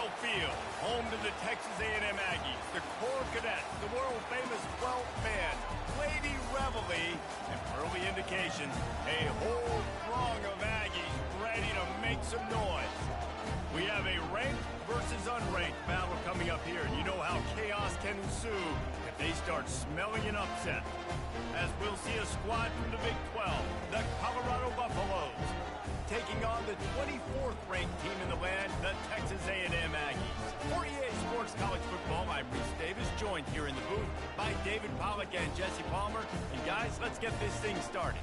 Kyle Field, home to the Texas A&M Aggies, the Corps Cadets, the world-famous 12th man, Lady Reveille, and early indications, a whole throng of Aggies ready to make some noise. We have a ranked versus unranked battle coming up here, and you know how chaos can ensue if they start smelling an upset. As we'll see a squad from the Big 12, the Colorado Buffaloes, taking on the 24th ranked team in the land, the Texas A&M Aggies. For EA Sports College Football, I'm Reese Davis, joined here in the booth by David Pollack and Jesse Palmer. And guys, let's get this thing started.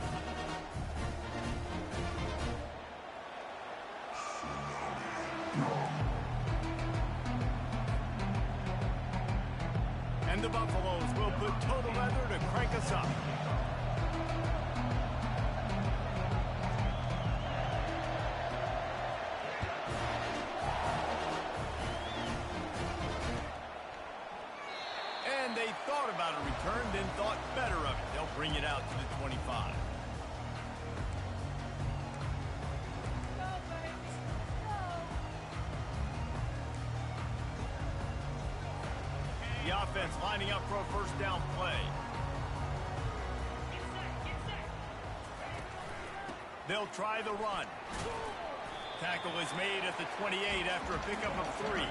And the Buffaloes will put total leather to crank us up. And they thought about a return, then thought better of it. They'll bring it out to the 25. The offense lining up for a first down play. They'll try the run. Tackle is made at the 28 after a pickup of 3.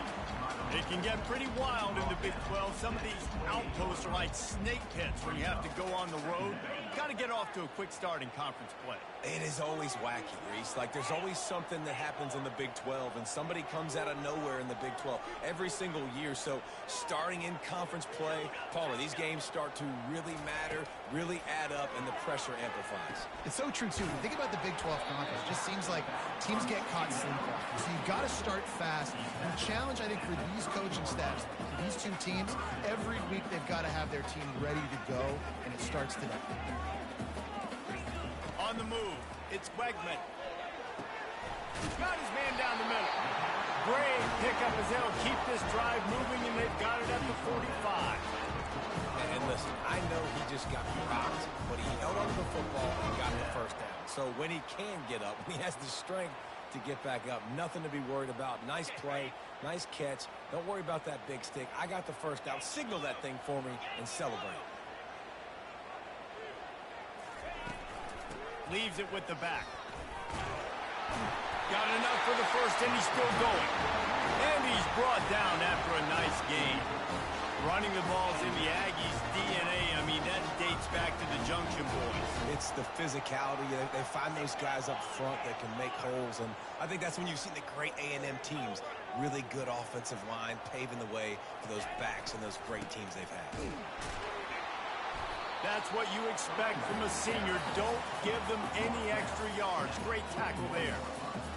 It can get pretty wild in the Big 12. Some of these outposts are like snake pits where you have to go on the road. Got to get off to a quick start in conference play. It is always wacky, Reese. Like, there's always something that happens in the Big 12, and somebody comes out of nowhere in the Big 12 every single year. So, starting in conference play, Paula, these games start to really matter, really add up, and the pressure amplifies. It's so true, too. When you think about the Big 12 conference, it just seems like teams get caught sleepwalking. So, you've got to start fast. And the challenge, I think, for these coaching staffs, these two teams, every week they've got to have their team ready to go, and it starts today. On the move, it's Wegman. Got his man down the middle. Great pickup as they'll keep this drive moving, and they've got it at the 45. And listen, I know he just got rocked, but he held on to the football and got the first down. So when he can get up, when he has the strength to get back up, nothing to be worried about. Nice play, nice catch. Don't worry about that big stick. I got the first down. Signal that thing for me and celebrate. Leaves it with the back. Got enough for the first, and he's still going. And he's brought down after a nice gain. Running the ball's in the Aggies' DNA. I mean, that dates back to the Junction Boys. It's the physicality. They find those guys up front that can make holes, and I think that's when you've seen the great A&M teams. Really good offensive line, paving the way for those backs and those great teams they've had. That's what you expect from a senior. Don't give them any extra yards. Great tackle there.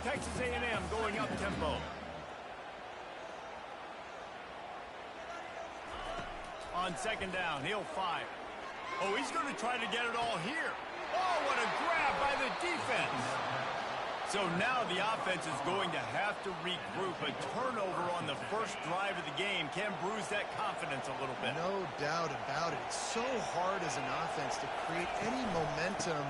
Texas A&M going up tempo. On second down, he'll fire. Oh, he's going to try to get it all here. Oh, what a grab by the defense. So now the offense is going to have to regroup. A turnover on the first drive of the game can bruise that confidence a little bit. No doubt about it. It's so hard as an offense to create any momentum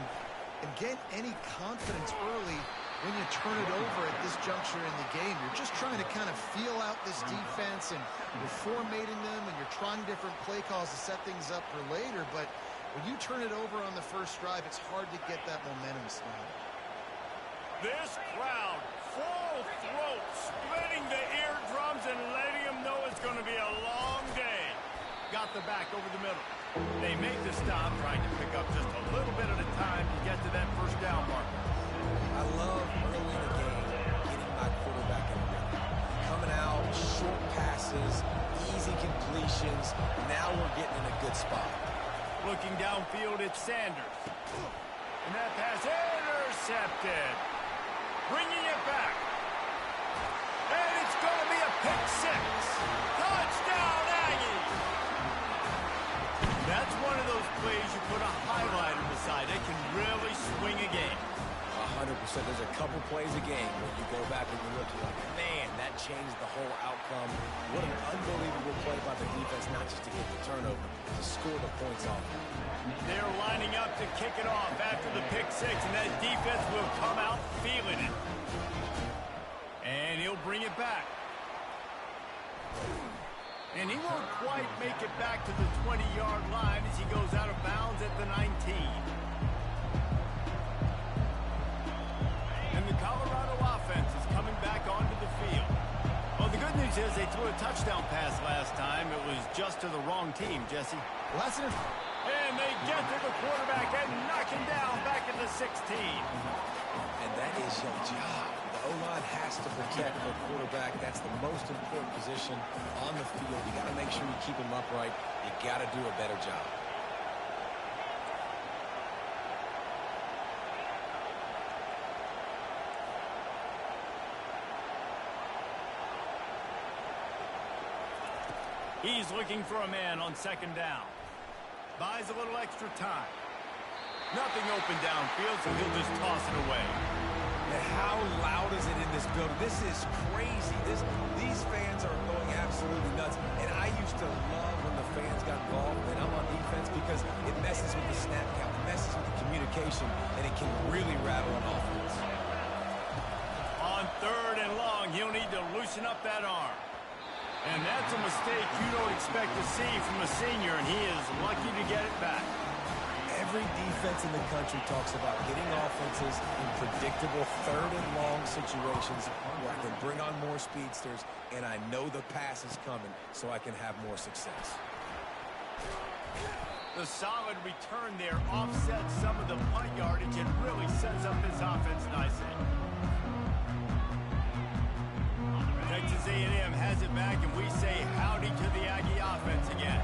and get any confidence early when you turn it over at this juncture in the game. You're just trying to kind of feel out this defense, and you're formatting them, and you're trying different play calls to set things up for later. But when you turn it over on the first drive, it's hard to get that momentum started. This crowd, full throat, splitting the eardrums and letting them know it's going to be a long day. Got the back over the middle. They make the stop, trying to pick up just a little bit at a time to get to that first down marker. I love early in the game getting my quarterback in the rhythm. Coming out, short passes, easy completions. Now we're getting in a good spot. Looking downfield, it's Sanders. And that pass intercepted. Bringing it back. And it's going to be a pick six. Touchdown, Aggies. That's one of those plays you put a highlighter beside. It can really swing a game. 100%. There's a couple plays a game where you go back and you look, you're like, man, that changed the whole outcome. What an unbelievable play by the defense, not just to get the turnover, to score the points off. They're lining up to kick it off after the pick six, and that defense will come out feeling it. And he'll bring it back. And he won't quite make it back to the 20-yard line as he goes out of bounds at the 19. And the Colorado offense is coming back onto the field. Well, the good news is they threw a touchdown pass last time. It was just to the wrong team, Jesse. Well, that's an... And they get to the quarterback and knock him down back at the 16. And that is your job. The O-line has to protect the quarterback. That's the most important position on the field. You got to make sure you keep him upright. You got to do a better job. He's looking for a man on second down. Buys a little extra time. Nothing open downfield, so he'll just toss it away. And how loud is it in this building? This is crazy. These fans are going absolutely nuts. And I used to love when the fans got involved when I'm on defense because it messes with the snap count, it messes with the communication, and it can really rattle an offense. On 3rd and long, he'll need to loosen up that arm. And that's a mistake you don't expect to see from a senior, and he is lucky to get it back. Every defense in the country talks about getting offenses in predictable 3rd and long situations where I can bring on more speedsters and I know the pass is coming so I can have more success. The solid return there offsets some of the punt yardage and really sets up this offense nicely. Texas A&M has it back, and we say howdy to the Aggie offense again.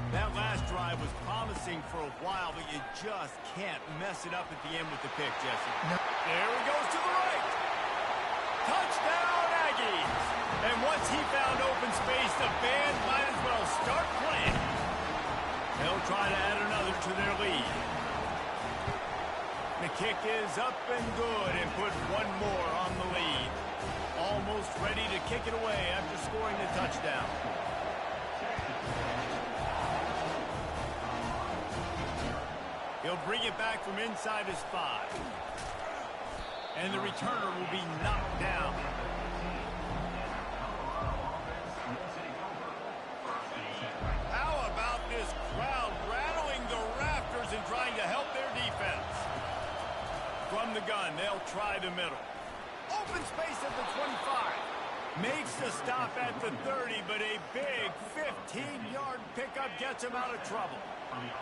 That last drive was promising for a while, but you just can't mess it up at the end with the pick, Jesse. No. There he goes to the right. Touchdown, Aggies! And once he found open space, the band might as well start playing. They'll try to add another to their lead. The kick is up and good and put one more on the lead. Almost ready to kick it away after scoring the touchdown. He'll bring it back from inside his 5. And the returner will be knocked down. How about this crowd rattling the rafters and trying to help their defense? From the gun, they'll try the middle. Open space at the 25. Makes the stop at the 30, but a big 15-yard pickup gets him out of trouble.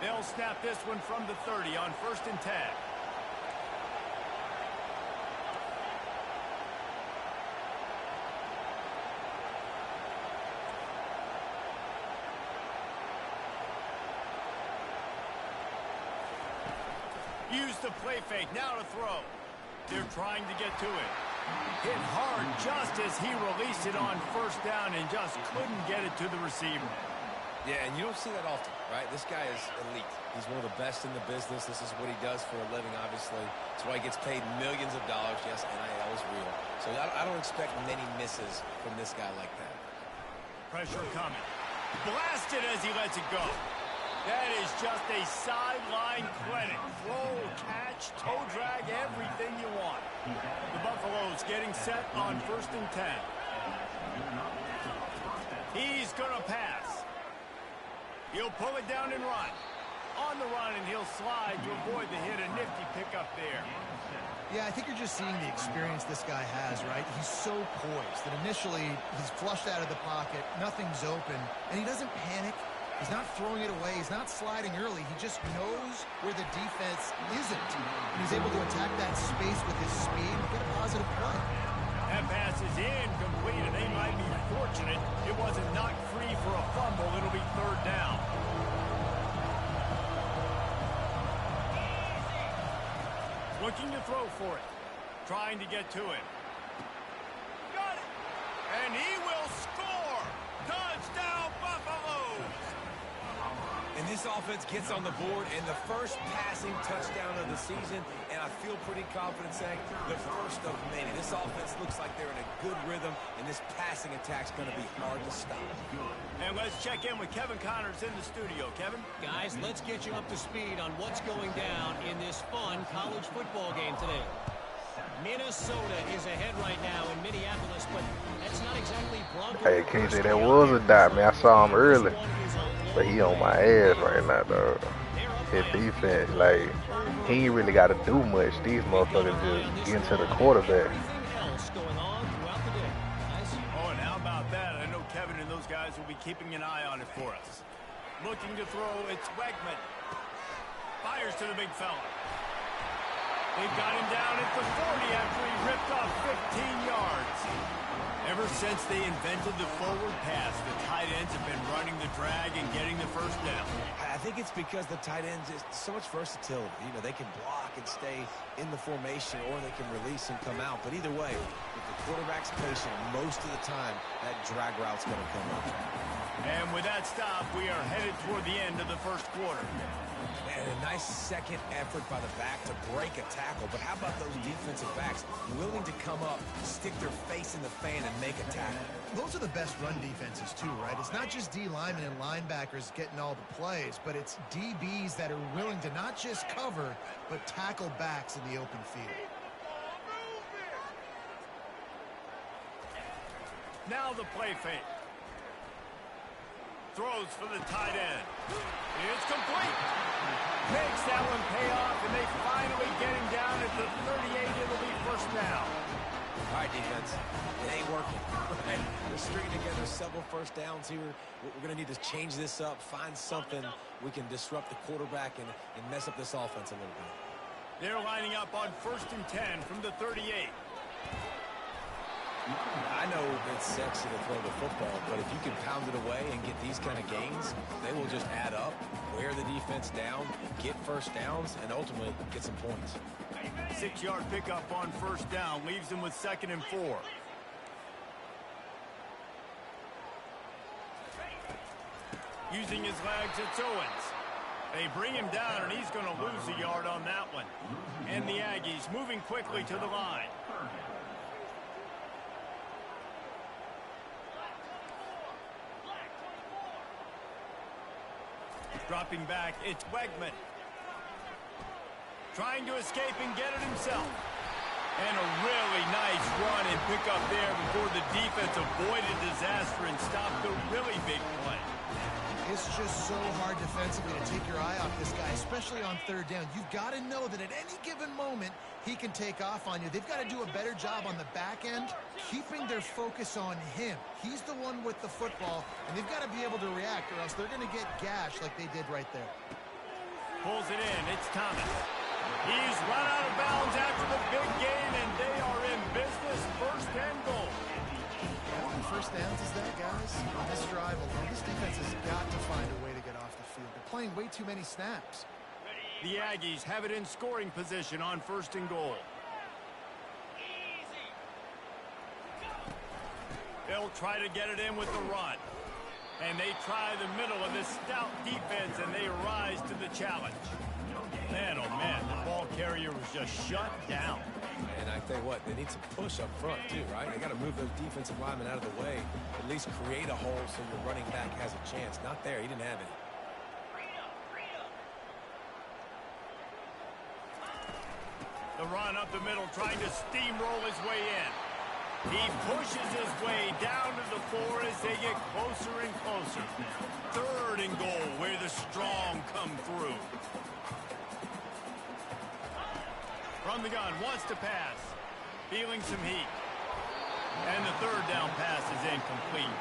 They'll snap this one from the 30 on 1st and 10. Use the play fake, now to throw. They're trying to get to it. Hit hard just as he released it on 1st down and just couldn't get it to the receiver. Yeah, and you don't see that often, right? This guy is elite. He's one of the best in the business. This is what he does for a living, obviously. That's why he gets paid millions of dollars. Yes, NIL is real. So I don't expect many misses from this guy like that. Pressure coming. Blasted as he lets it go. That is just a sideline clinic. Throw, catch, toe drag, everything you want. The Buffaloes getting set on 1st and 10. He's going to pass. He'll pull it down and run. On the run, and he'll slide to avoid the hit. A nifty pickup there. Yeah, I think you're just seeing the experience this guy has, right? He's so poised that initially he's flushed out of the pocket, nothing's open, and he doesn't panic. He's not throwing it away. He's not sliding early. He just knows where the defense isn't. And he's able to attack that space with his speed and get a positive play. That pass is incomplete, and they might be fortunate it wasn't knocked free for a fumble. It'll be 3rd down. Looking to throw for it. Trying to get to it. Got it! And he will score! Touchdown, Buffaloes! And this offense gets on the board and the first passing touchdown of the season, and I feel pretty confident saying the first of many. This offense looks like they're in a good rhythm, and this passing attack's going to be hard to stop. And let's check in with Kevin Connors in the studio. Kevin? Guys, let's get you up to speed on what's going down in this fun college football game today. Minnesota is ahead right now in Minneapolis, but that's not exactly Bronco. Hey, KJ, that was a dot, man. I saw him early, but he on my ass right now, dog. His defense, like, he ain't really got to do much. These motherfuckers just get into the quarterback. Oh, and how about that? I know Kevin and those guys will be keeping an eye on it for us. Looking to throw, it's Wegman. Fires to the big fella. They've got him down at the 40 after he ripped off 15 yards. Ever since they invented the forward pass, the tight ends have been running the drag and getting the first down. I think it's because the tight ends is so much versatility. You know, they can block and stay in the formation, or they can release and come out. But either way, if the quarterback's patient, most of the time, that drag route's going to come up. And with that stop, we are headed toward the end of the first quarter. And a nice second effort by the back to break a tackle. But how about those defensive backs willing to come up, stick their face in the fan, and make a tackle? Those are the best run defenses, too, right? It's not just D linemen and linebackers getting all the plays, but it's DBs that are willing to not just cover, but tackle backs in the open field. Now the play fake. Throws for the tight end. It's complete. Makes that one pay off, and they finally get him down at the 38. It'll be first down. All right, defense. It ain't working. Right? We're stringing together several first downs here. We're going to need to change this up, find something we can disrupt the quarterback and mess up this offense a little bit. They're lining up on 1st and 10 from the 38. I know it's sexy to throw the football, but if you can pound it away and get these kind of gains, they will just add up, wear the defense down, get first downs, and ultimately get some points. 6-yard pickup on first down leaves them with 2nd and 4. Using his legs, it's Owens. They bring him down, and he's going to lose a yard on that one. And the Aggies moving quickly to the line. Dropping back, it's Wegman. Trying to escape and get it himself. And a really nice run and pick up there before the defense avoided disaster and stopped the really big play. It's just so hard defensively to take your eye off this guy, especially on 3rd down. You've got to know that at any given moment, he can take off on you. They've got to do a better job on the back end, keeping their focus on him. He's the one with the football, and they've got to be able to react, or else they're going to get gashed like they did right there. Pulls it in. It's Thomas. He's run out of bounds after the big gain, and they are in business. 1st and goal. How many first downs is that, guys? On this drive alone, this defense has got to find a way to get off the field. They're playing way too many snaps. The Aggies have it in scoring position on 1st and goal. They'll try to get it in with the run. And they try the middle of this stout defense, and they rise to the challenge. Man, oh man, the ball carrier was just shut down. And I tell you what, they need some push up front too, right? They got to move those defensive linemen out of the way, at least create a hole so your running back has a chance. Not there, he didn't have it. The run up the middle, trying to steamroll his way in. He pushes his way down to the 4 as they get closer and closer. 3rd and goal, where the strong come through. From the gun, wants to pass. Feeling some heat. And the 3rd down pass is incomplete.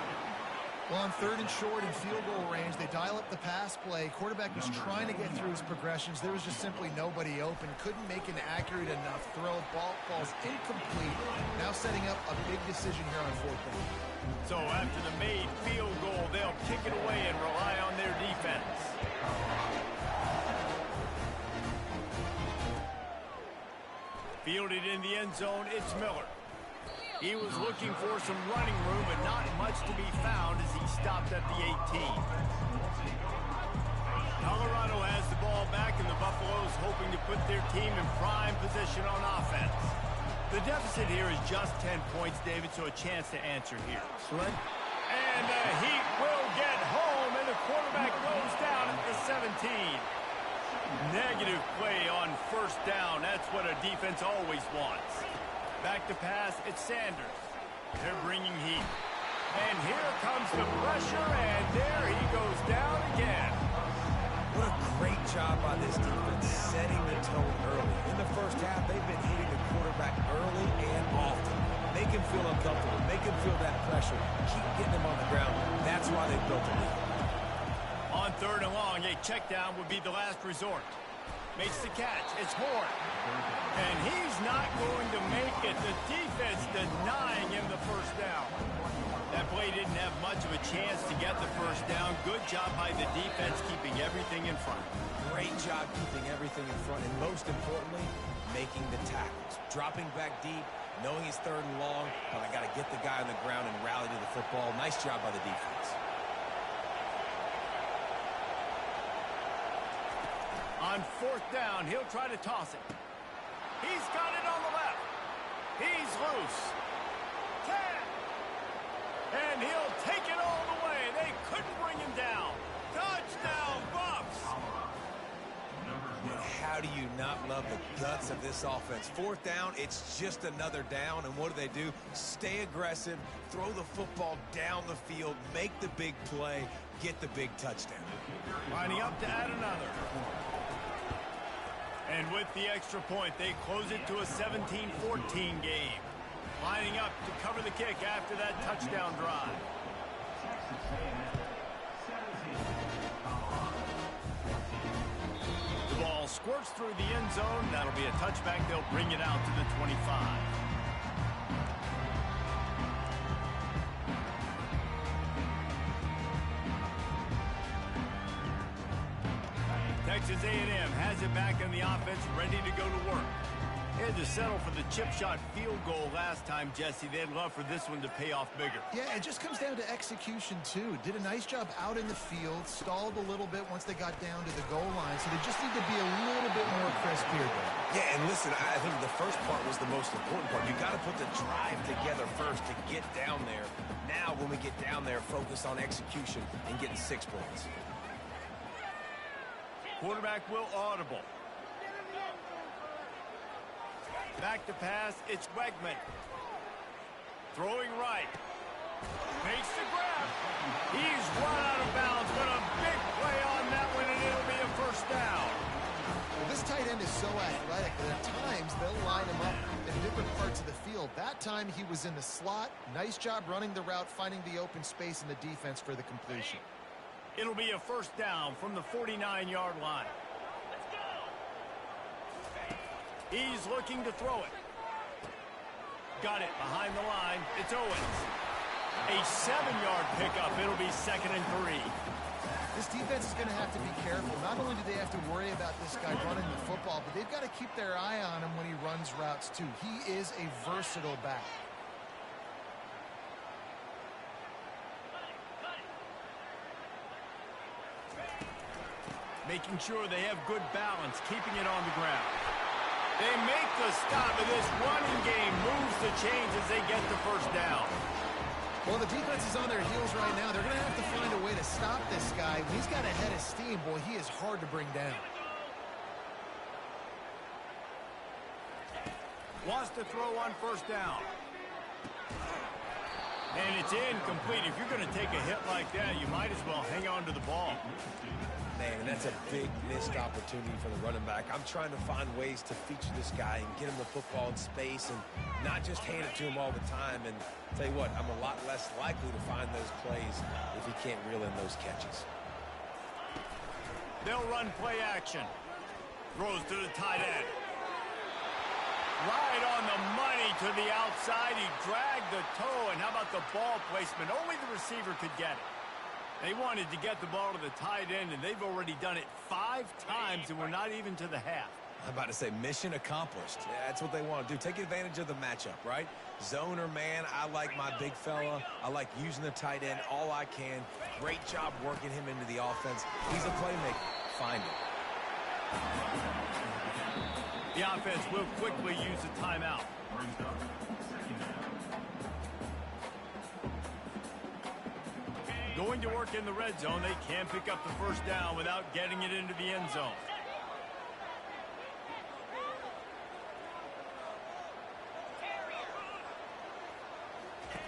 Well, on 3rd and short in field goal range, they dial up the pass play. Quarterback was trying to get through his progressions. There was just simply nobody open. Couldn't make an accurate enough throw. Ball falls incomplete. Now setting up a big decision here on 4th down. So after the made field goal, they'll kick it away and rely on their defense. Fielded in the end zone, it's Miller. He was looking for some running room, but not much to be found as he stopped at the 18. Colorado has the ball back, and the Buffaloes hoping to put their team in prime position on offense. The deficit here is just 10 points, David, so a chance to answer here. Slim? And the Heat will get home, and the quarterback goes down at the 17. Negative play on 1st down. That's what a defense always wants. Back to pass, it's Sanders. They're bringing heat. And here comes the pressure, and there he goes down again. What a great job by this defense setting the tone early. In the first half, they've been hitting the quarterback early and often. Make him feel uncomfortable. Make him feel that pressure. Keep getting him on the ground. That's why they built a lead. On 3rd and long, a check down would be the last resort. Makes the catch. It's Horn. And he's not going to make it. The defense denying him the first down. That play didn't have much of a chance to get the first down. Good job by the defense keeping everything in front. Great job keeping everything in front, and most importantly, making the tackles. Dropping back deep, knowing it's 3rd and long, but I got to get the guy on the ground and rally to the football. Nice job by the defense. On 4th down, he'll try to toss it. He's got it on the left. He's loose. 10. And he'll take it all the way. They couldn't bring him down. Touchdown, Bucks. And how do you not love the guts of this offense? 4th down, it's just another down. And what do? Stay aggressive, throw the football down the field, make the big play, get the big touchdown. Lining up to add another. And with the extra point, they close it to a 17-14 game. Lining up to cover the kick after that touchdown drive. The ball squirts through the end zone. That'll be a touchback. They'll bring it out to the 25. Texas A&M has it back in the offense, ready to go to work. They had to settle for the chip shot field goal last time, Jesse. They'd love for this one to pay off bigger. Yeah, it just comes down to execution, too. Did a nice job out in the field, stalled a little bit once they got down to the goal line, so they just need to be a little bit more crisp here. Yeah, and listen, I think the first part was the most important part. You got to put the drive together first to get down there. Now, when we get down there, focus on execution and getting 6 points. Quarterback will audible. Back to pass, it's Wegman. Throwing right. Makes the grab. He's run out of bounds, but a big play on that one, and it'll be a first down. Well, this tight end is so athletic that at times they'll line him up in different parts of the field. That time he was in the slot. Nice job running the route, finding the open space in the defense for the completion. It'll be a first down from the 49-yard line. He's looking to throw it. Got it behind the line. It's Owens. A 7-yard pickup. It'll be 2nd and 3. This defense is going to have to be careful. Not only do they have to worry about this guy running the football, but they've got to keep their eye on him when he runs routes, too. He is a versatile back. Making sure they have good balance, keeping it on the ground. They make the stop, and this running game moves the chains as they get the first down. Well, the defense is on their heels right now. They're going to have to find a way to stop this guy. When he's got a head of steam, boy, he is hard to bring down. Wants to throw on first down. And it's incomplete. If you're going to take a hit like that, you might as well hang on to the ball. Man, and that's a big missed opportunity for the running back. I'm trying to find ways to feature this guy and get him the football in space and not just hand it to him all the time. And tell you what, I'm a lot less likely to find those plays if he can't reel in those catches. They'll run play action. Throws to the tight end. Right on the money to the outside. He dragged the toe, and how about the ball placement? Only the receiver could get it. They wanted to get the ball to the tight end, and they've already done it 5 times, and we're not even to the half. I'm about to say mission accomplished. Yeah, that's what they want to do. Take advantage of the matchup, right? Zone or man, I like my big fella. I like using the tight end all I can. Great job working him into the offense. He's a playmaker. Find him. The offense will quickly use a timeout. Going to work in the red zone, they can pick up the first down without getting it into the end zone.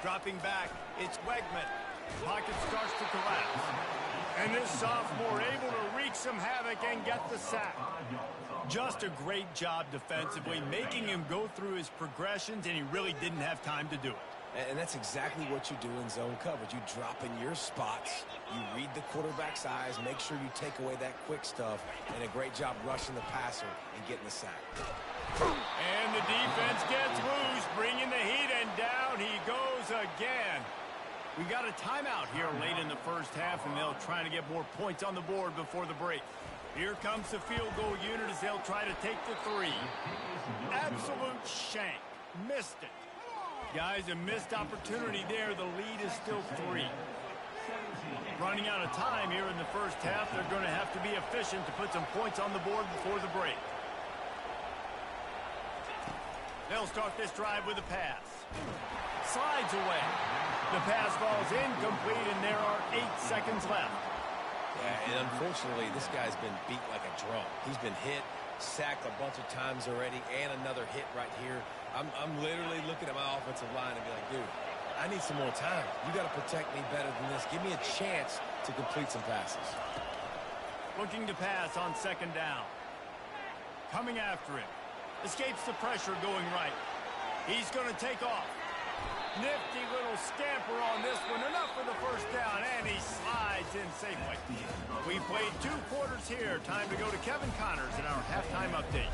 Dropping back, it's Wegman. Pocket starts to collapse. And this sophomore able to wreak some havoc and get the sack. Just a great job defensively, making him go through his progressions, and he really didn't have time to do it. And that's exactly what you do in zone coverage. You drop in your spots, you read the quarterback's eyes, make sure you take away that quick stuff, and a great job rushing the passer and getting the sack. And the defense gets loose, bringing the heat, and down he goes again. We got a timeout here late in the first half, and they'll try to get more points on the board before the break. Here comes the field goal unit as they'll try to take the three. Absolute shank. Missed it. Guys, a missed opportunity there. The lead is still 3. Running out of time here in the first half. They're going to have to be efficient to put some points on the board before the break. They'll start this drive with a pass. Slides away. The pass falls incomplete, and there are 8 seconds left. Yeah, and unfortunately, this guy's been beat like a drum. He's been hit, sacked a bunch of times already, and another hit right here. I'm literally looking at my offensive line and be like, dude, I need some more time. You got to protect me better than this. Give me a chance to complete some passes. Looking to pass on second down. Coming after him. Escapes the pressure going right. He's going to take off. Nifty little scamper on this one. Enough for the first down, and he slides in safely. We played 2 quarters here. Time to go to Kevin Connors in our halftime update.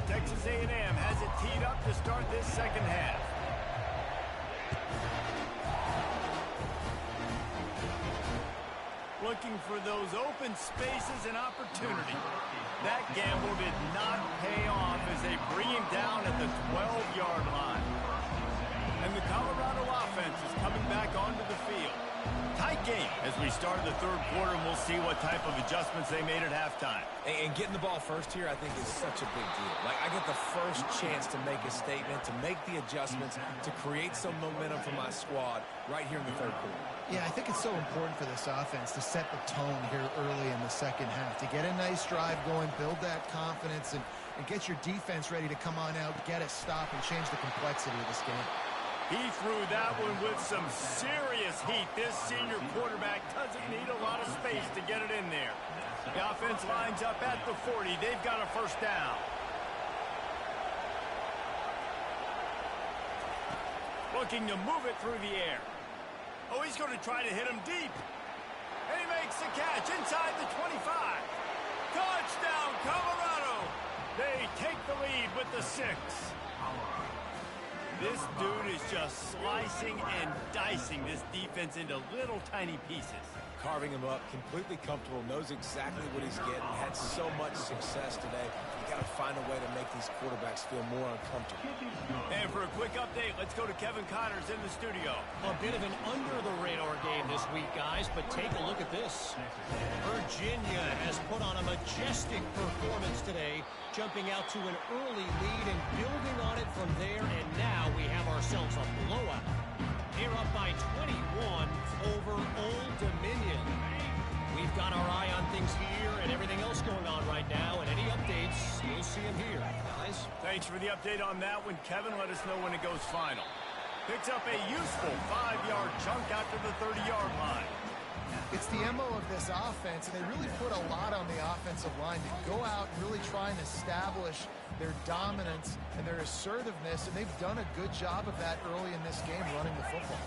Texas A&M has it teed up to start this second half. Looking for those open spaces and opportunity. That gamble did not pay off as they bring him down at the 12-yard line. And the Colorado offense is coming back onto the field. Tight game as we start the third quarter, and we'll see what type of adjustments they made at halftime. And getting the ball first here, I think, is such a big deal. Like, I get the first chance to make a statement, to make the adjustments, to create some momentum for my squad right here in the third quarter. Yeah, I think it's so important for this offense to set the tone here early in the second half, to get a nice drive going, build that confidence, and get your defense ready to come on out, get a stop, and change the complexity of this game. He threw that one with some serious heat. This senior quarterback doesn't need a lot of space to get it in there. The offense lines up at the 40. They've got a first down. Looking to move it through the air. Oh, he's going to try to hit him deep. And he makes the catch inside the 25. Touchdown, Colorado. They take the lead with the 6. This dude is just slicing and dicing this defense into little tiny pieces. Carving him up, completely comfortable, knows exactly what he's getting, had so much success today. You got to find a way to make these quarterbacks feel more uncomfortable. And for a quick update, let's go to Kevin Connors in the studio. A bit of an under-the-radar game this week, guys, but take a look at this. Virginia has put on a majestic performance today, jumping out to an early lead and building on it from there, and now we have ourselves a blowout. They're up by 21 over Old Dominion. We've got our eye on things here and everything else going on right now, and any updates, you'll see them here, guys. Thanks for the update on that one, Kevin. Let us know when it goes final. Picks up a useful 5-yard chunk out to the 30-yard line. It's the MO of this offense, and they really put a lot on the offensive line to go out and really try and establish their dominance and their assertiveness, and they've done a good job of that early in this game running the football.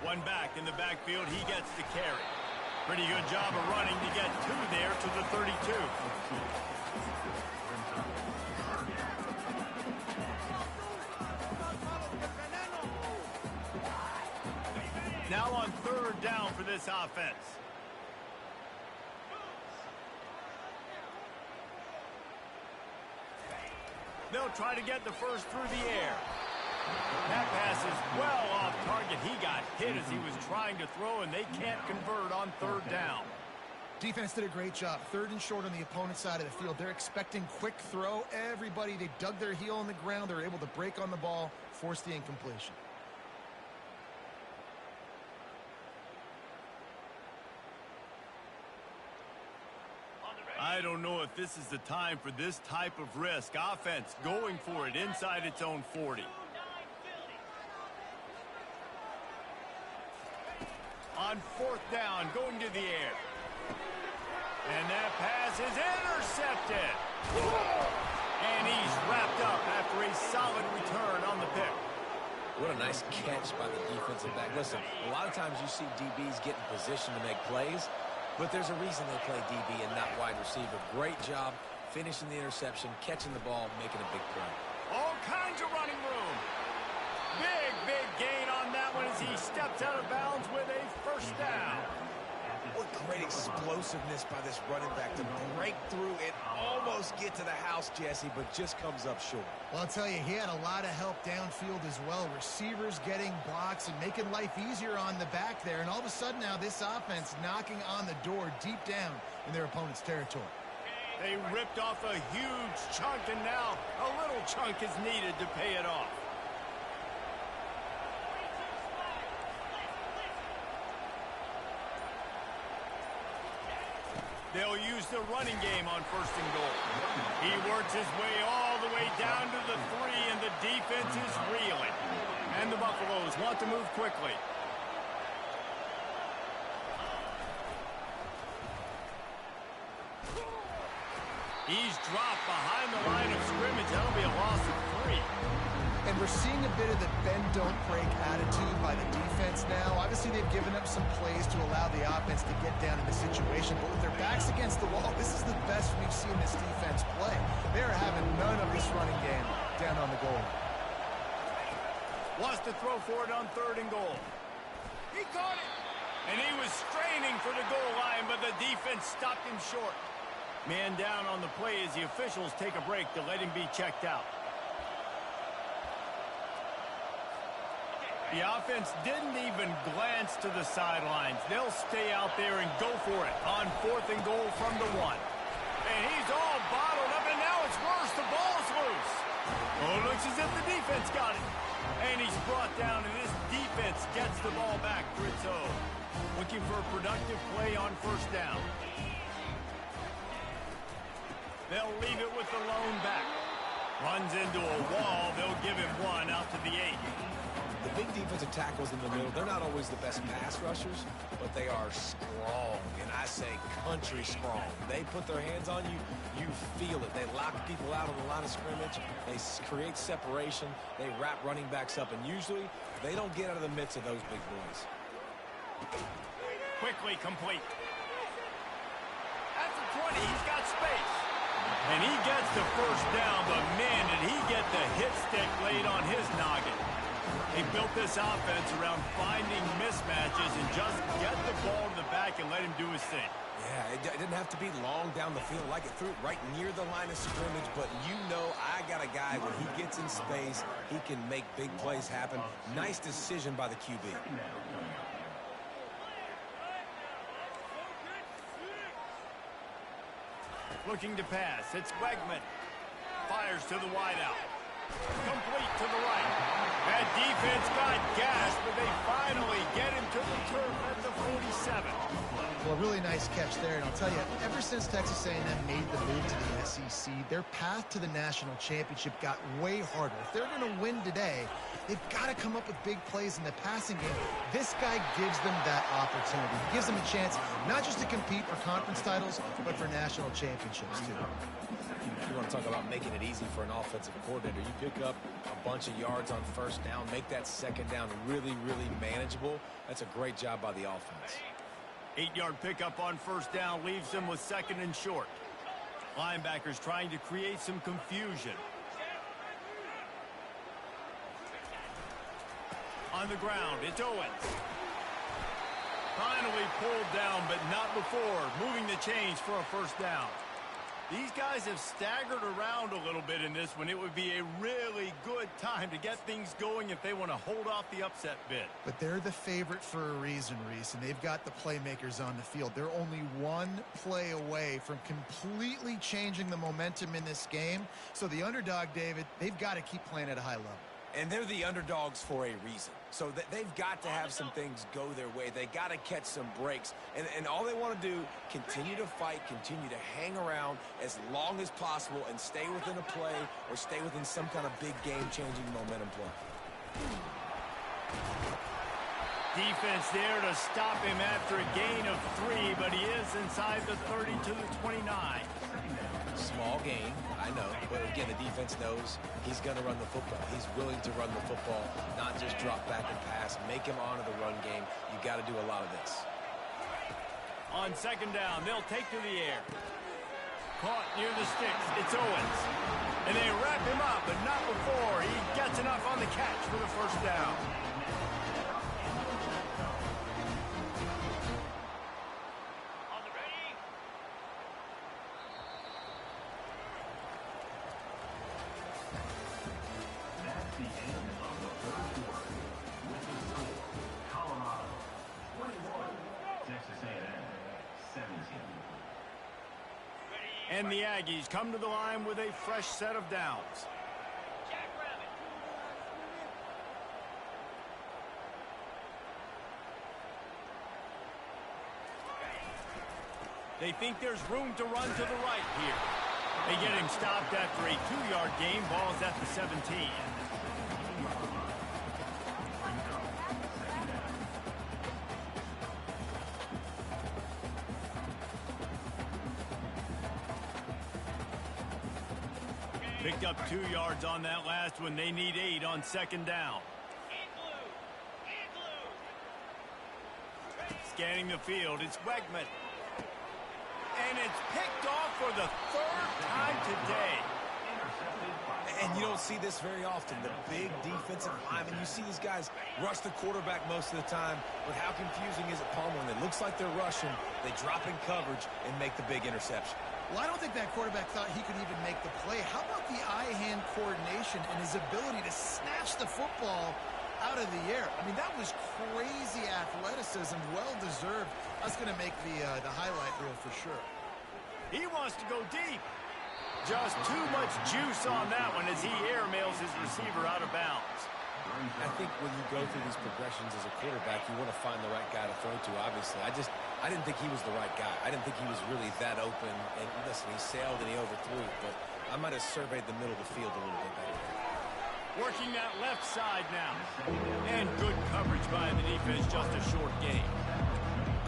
One back in the backfield, he gets the carry. Pretty good job of running to get 2 there to the 32. Now on third down for this offense. They'll try to get the first through the air. That pass is well off target. He got hit as he was trying to throw, and they can't convert on third down. Defense did a great job. Third and short on the opponent's side of the field. They're expecting quick throw. Everybody, they dug their heel on the ground. They're able to break on the ball, force the incompletion. I don't know if this is the time for this type of risk. Offense going for it inside its own 40. On fourth down, going to the air. And that pass is intercepted. And he's wrapped up after a solid return on the pick. What a nice catch by the defensive back. Listen, a lot of times you see DBs get in position to make plays, but there's a reason they play DB and not wide receiver. Great job finishing the interception, catching the ball, making a big play. All kinds of running room. Big gain on that one as he steps out of bounds with a first down. What great explosiveness by this running back to break through and almost get to the house, Jesse, but just comes up short. Well, I'll tell you, he had a lot of help downfield as well. Receivers getting blocks and making life easier on the back there. And all of a sudden now this offense knocking on the door deep down in their opponent's territory. They ripped off a huge chunk, and now a little chunk is needed to pay it off. They'll use the running game on first and goal. He works his way all the way down to the 3, and the defense is reeling. And the Buffaloes want to move quickly. He's dropped behind the line of scrimmage. That'll be a loss of 3. And we're seeing a bit of the bend-don't-break attitude by the defense now. Obviously, they've given up some plays to allow the offense to get down in the situation. But with their backs against the wall, this is the best we've seen this defense play. They're having none of this running game down on the goal line. Wants to throw for it on third and goal. He caught it. And he was straining for the goal line, but the defense stopped him short. Man down on the play as the officials take a break to let him be checked out. The offense didn't even glance to the sidelines. They'll stay out there and go for it on fourth and goal from the 1. And he's all bottled up, and now it's worse. The ball's loose. Oh, it looks as if the defense got it. And he's brought down, and this defense gets the ball back for its own. Looking for a productive play on first down. They'll leave it with the lone back. Runs into a wall. They'll give him 1 out to the 8. The big defensive tackles in the middle, they're not always the best pass rushers, but they are strong, and I say country strong. They put their hands on you, you feel it. They lock people out on the line of scrimmage. They create separation. They wrap running backs up, and usually they don't get out of the midst of those big boys. Quickly complete. At the 20, he's got space. And he gets the first down, but man, did he get the hit stick laid on his noggin. They built this offense around finding mismatches and just get the ball to the back and let him do his thing. Yeah, it didn't have to be long down the field. Like it threw it right near the line of scrimmage, but you know I got a guy, when he gets in space, he can make big plays happen. Nice decision by the QB. Looking to pass. It's Wegman. Fires to the wideout. Complete to the right. That defense got gas, but they finally get him to the turf at the 47. Well, really nice catch there, and I'll tell you, ever since Texas A&M made the move to the SEC, their path to the national championship got way harder. If they're going to win today, they've got to come up with big plays in the passing game. This guy gives them that opportunity. He gives them a chance not just to compete for conference titles, but for national championships, too. You want to talk about making it easy for an offensive coordinator. You pick up a bunch of yards on first down, make that second down really, really manageable. That's a great job by the offense. 8-yard pickup on first down leaves them with second and short. Linebackers trying to create some confusion. On the ground, it's Owens. Finally pulled down, but not before. Moving the chains for a first down. These guys have staggered around a little bit in this one. It would be a really good time to get things going if they want to hold off the upset bid. But they're the favorite for a reason, Reese, and they've got the playmakers on the field. They're only one play away from completely changing the momentum in this game. So the underdog, David, they've got to keep playing at a high level. And they're the underdogs for a reason. So they've got to have some things go their way. They got to catch some breaks. And all they want to do, continue to fight, continue to hang around as long as possible and stay within a play or stay within some kind of big game-changing momentum play. Defense there to stop him after a gain of 3, but he is inside the 30 to the 29. Small gain, I know, but again, the defense knows he's going to run the football. He's willing to run the football, not just drop back and pass, make him honor the run game. You got to do a lot of this. On second down, they'll take to the air. Caught near the sticks. It's Owens. And they wrap him up, but not before he gets enough on the catch for the first down. And the Aggies come to the line with a fresh set of downs. They think there's room to run to the right here. They get him stopped after a 2-yard gain. Ball's at the 17. Picked up 2 yards on that last one. They need 8 on second down. Scanning the field, it's Wegman. And it's picked off for the 3rd time today. And you don't see this very often. The big defensive linemen, you see these guys rush the quarterback most of the time, but how confusing is it, Palmer, when it looks like they're rushing, they drop in coverage and make the big interception? Well, I don't think that quarterback thought he could even make the play. How about the eye-hand coordination and his ability to snatch the football out of the air? I mean, that was crazy athleticism, well-deserved. That's going to make the highlight reel for sure. He wants to go deep. Just too much juice on that one as he airmails his receiver out of bounds. I think when you go through these progressions as a quarterback, you want to find the right guy to throw to, obviously. I didn't think he was the right guy. I didn't think he was really that open. And listen, he sailed and he overthrew it, but I might have surveyed the middle of the field a little bit better. Working that left side now. And good coverage by the defense, just a short gain.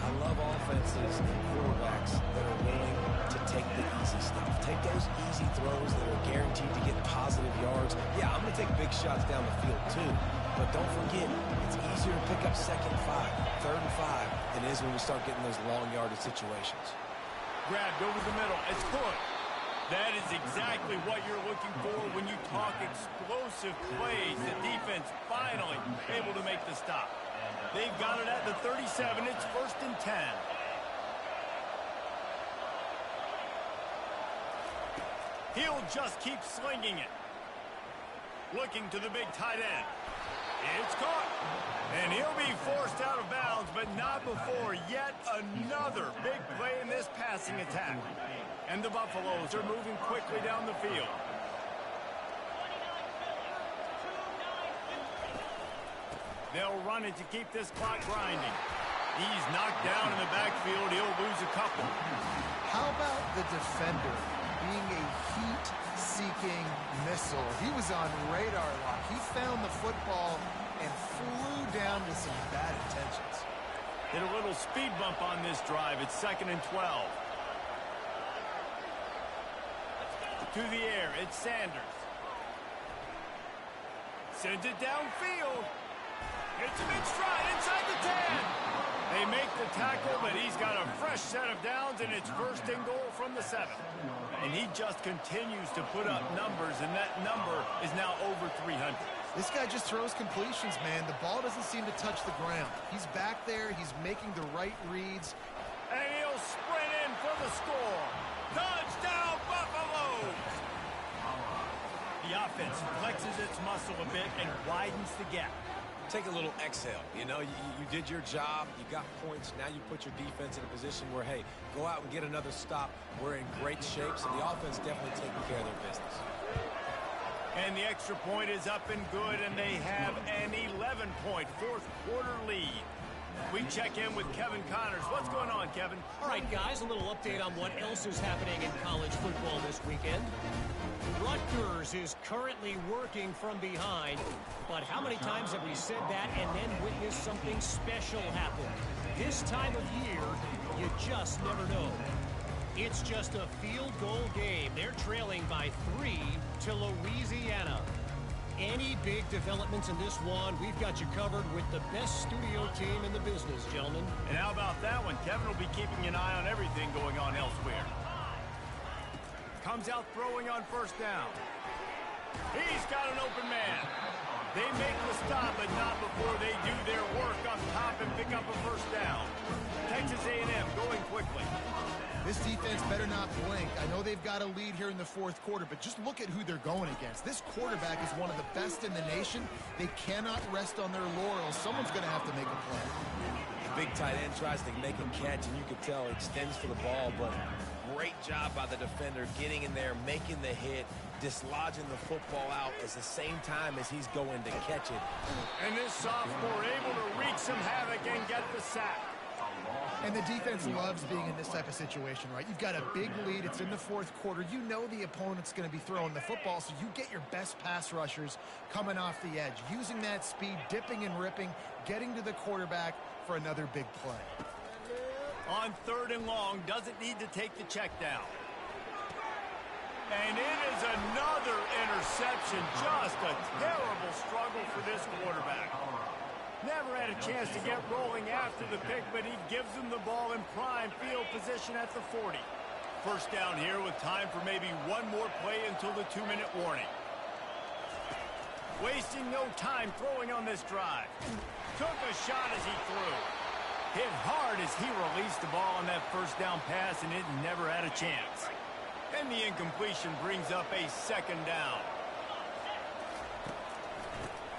I love offenses and quarterbacks that are willing to take the easy stuff. Take those easy throws that are guaranteed to get positive yards. Yeah, I'm going to take big shots down the field too. But don't forget, it's easier to pick up 2nd and 5, 3rd and 5 than it is when we start getting those long yardage situations. Grabbed over the middle. It's Cook. That is exactly what you're looking for when you talk explosive plays. The defense finally able to make the stop. They've got it at the 37. It's 1st and 10. He'll just keep slinging it. Looking to the big tight end. It's caught. And he'll be forced out of bounds, but not before yet another big play in this passing attack. And the Buffaloes are moving quickly down the field. They'll run it to keep this clock grinding. He's knocked down in the backfield. He'll lose a couple. How about the defender being a heat-seeking missile? He was on radar lock. He found the football and flew down with some bad intentions. Hit a little speed bump on this drive. It's 2nd and 12. To the air, it's Sanders. Sends it downfield. It's a big stride inside the 10. They make the tackle, but he's got a fresh set of downs, and it's 1st and goal from the 7. And he just continues to put up numbers, and that number is now over 300. This guy just throws completions, man. The ball doesn't seem to touch the ground. He's back there. He's making the right reads. And he'll sprint in for the score. Touchdown, Buffaloes! The offense flexes its muscle a bit and widens the gap. Take a little exhale. You know, you did your job. You got points. Now you put your defense in a position where, hey, go out and get another stop. We're in great shape, so the offense definitely taking care of their business. And the extra point is up and good, and they have an 11-point fourth quarter lead. We check in with Kevin Connors. What's going on, Kevin? All right, guys, a little update on what else is happening in college football this weekend. Rutgers is currently working from behind, but how many times have we said that and then witnessed something special happen? This time of year, you just never know. It's just a field goal game. They're trailing by 3 to Louisiana. Any big developments in this one, we've got you covered with the best studio team in the business, gentlemen. And how about that one? Kevin will be keeping an eye on everything going on elsewhere. Comes out throwing on first down. He's got an open man. They make the stop, but not before they do their work up top and pick up a first down. Texas A&M going quickly. This defense better not blink. I know they've got a lead here in the fourth quarter, but just look at who they're going against. This quarterback is one of the best in the nation. They cannot rest on their laurels. Someone's going to have to make a play. The big tight end tries to make a catch, and you can tell he extends for the ball, but great job by the defender getting in there, making the hit, dislodging the football out at the same time as he's going to catch it. And this sophomore able to wreak some havoc and get the sack. And the defense loves being in this type of situation, right? You've got a big lead. It's in the fourth quarter. You know the opponent's going to be throwing the football, so you get your best pass rushers coming off the edge, using that speed, dipping and ripping, getting to the quarterback for another big play. On third and long, doesn't need to take the check down. And it is another interception. Just a terrible struggle for this quarterback. Never had a chance to get rolling after the pick, but he gives them the ball in prime field position at the 40. First down here with time for maybe one more play until the 2-minute warning. Wasting no time throwing on this drive. Took a shot as he threw. Hit hard as he released the ball on that first down pass, and it never had a chance. And the incompletion brings up a second down.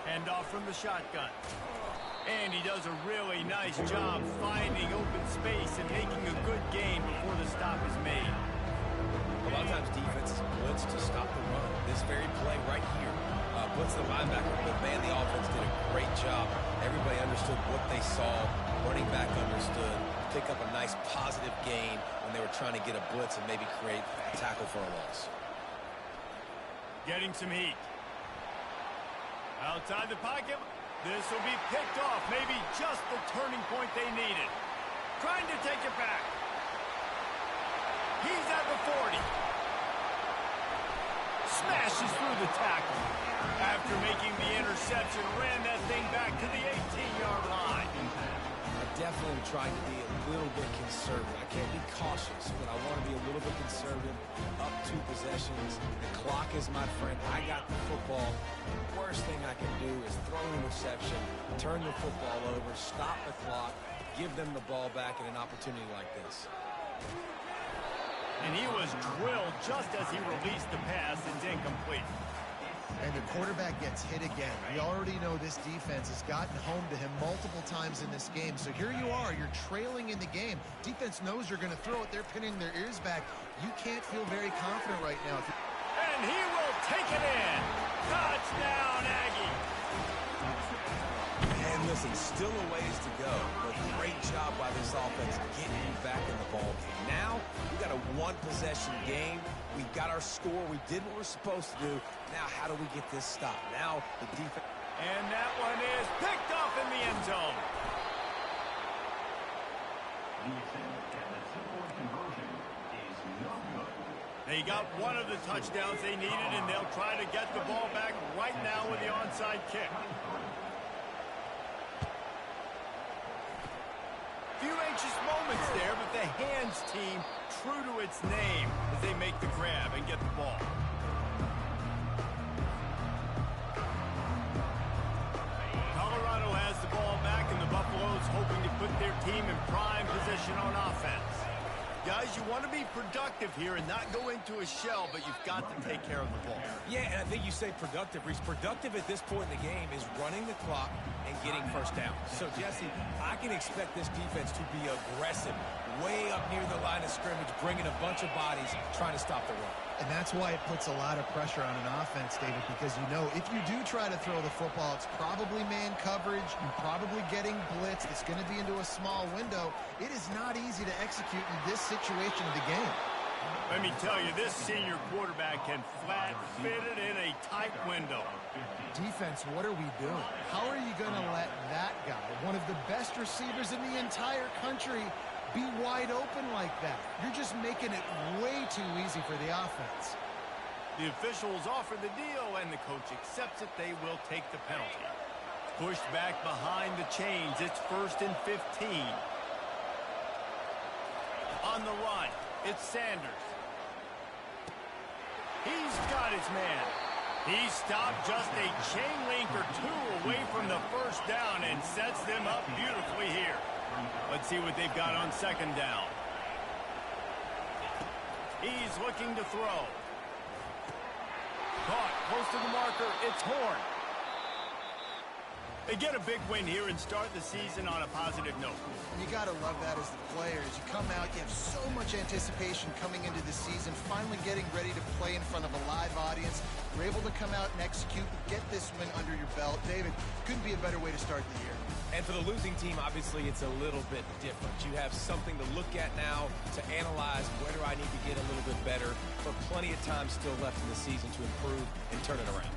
Hand off from the shotgun. And he does a really nice job finding open space and making a good gain before the stop is made. A lot of times defenses blitz to stop the run. This very play right here, blitz the linebacker, but man, the offense did a great job. Everybody understood what they saw. Running back understood. Pick up a nice positive gain when they were trying to get a blitz and maybe create a tackle for a loss. Getting some heat. Outside the pocket. This will be picked off. Maybe just the turning point they needed. Trying to take it back. He's at the 40. Smashes through the tackle. After making the interception, ran that thing back to the 18-yard line. I definitely am trying to be a little bit conservative. I can't be cautious, but I want to be a little bit conservative. Up 2 possessions. The clock is my friend. I got the football. The worst thing I can do is throw an interception, turn the football over, stop the clock, give them the ball back in an opportunity like this. And he was drilled just as he released the pass. It's incomplete. And the quarterback gets hit again. We already know this defense has gotten home to him multiple times in this game. So here you are. You're trailing in the game. Defense knows you're going to throw it. They're pinning their ears back. You can't feel very confident right now. And he will take it in. Touchdown, Aggie. And listen, still a ways to go, but great job by this offense getting you back in the ball game. Now, we got a 1-possession game. We got our score. We did what we're supposed to do. Now, how do we get this stop? Now, the defense. And that one is picked off in the end zone. They got one of the touchdowns they needed, and they'll try to get the ball back right now with the onside kick. Few anxious moments there, but the hands team true to its name as they make the grab and get the ball. Colorado has the ball back, and the Buffaloes hoping to put their team in prime position on offense. Guys, you want to be productive here and not go into a shell, but you've got to take care of the ball. Yeah, and I think you say productive, Reese. Productive at this point in the game is running the clock and getting first down. So, Jesse, I can expect this defense to be aggressive, way up near the line of scrimmage, bringing a bunch of bodies, trying to stop the run. And that's why it puts a lot of pressure on an offense, David, because you know if you do try to throw the football, it's probably man coverage. You're probably getting blitzed. It's going to be into a small window. It is not easy to execute in this situation of the game. Let me tell you, this senior quarterback can flat fit it in a tight window. Defense, what are we doing? How are you going to let that guy, one of the best receivers in the entire country, be wide open like that? You're just making it way too easy for the offense. The officials offer the deal, and the coach accepts it. They will take the penalty. Pushed back behind the chains. It's 1st and 15. On the run, it's Sanders. He's got his man. He stopped just a chain link or two away from the first down and sets them up beautifully here. Let's see what they've got on 2nd down. He's looking to throw. Caught close to the marker. It's Horn. They get a big win here and start the season on a positive note. You got to love that as the players. You come out, you have so much anticipation coming into the season, finally getting ready to play in front of a live audience. You're able to come out and execute, get this win under your belt. David, couldn't be a better way to start the year. And for the losing team, obviously, it's a little bit different. You have something to look at now to analyze where do I need to get a little bit better. For plenty of time still left in the season to improve and turn it around.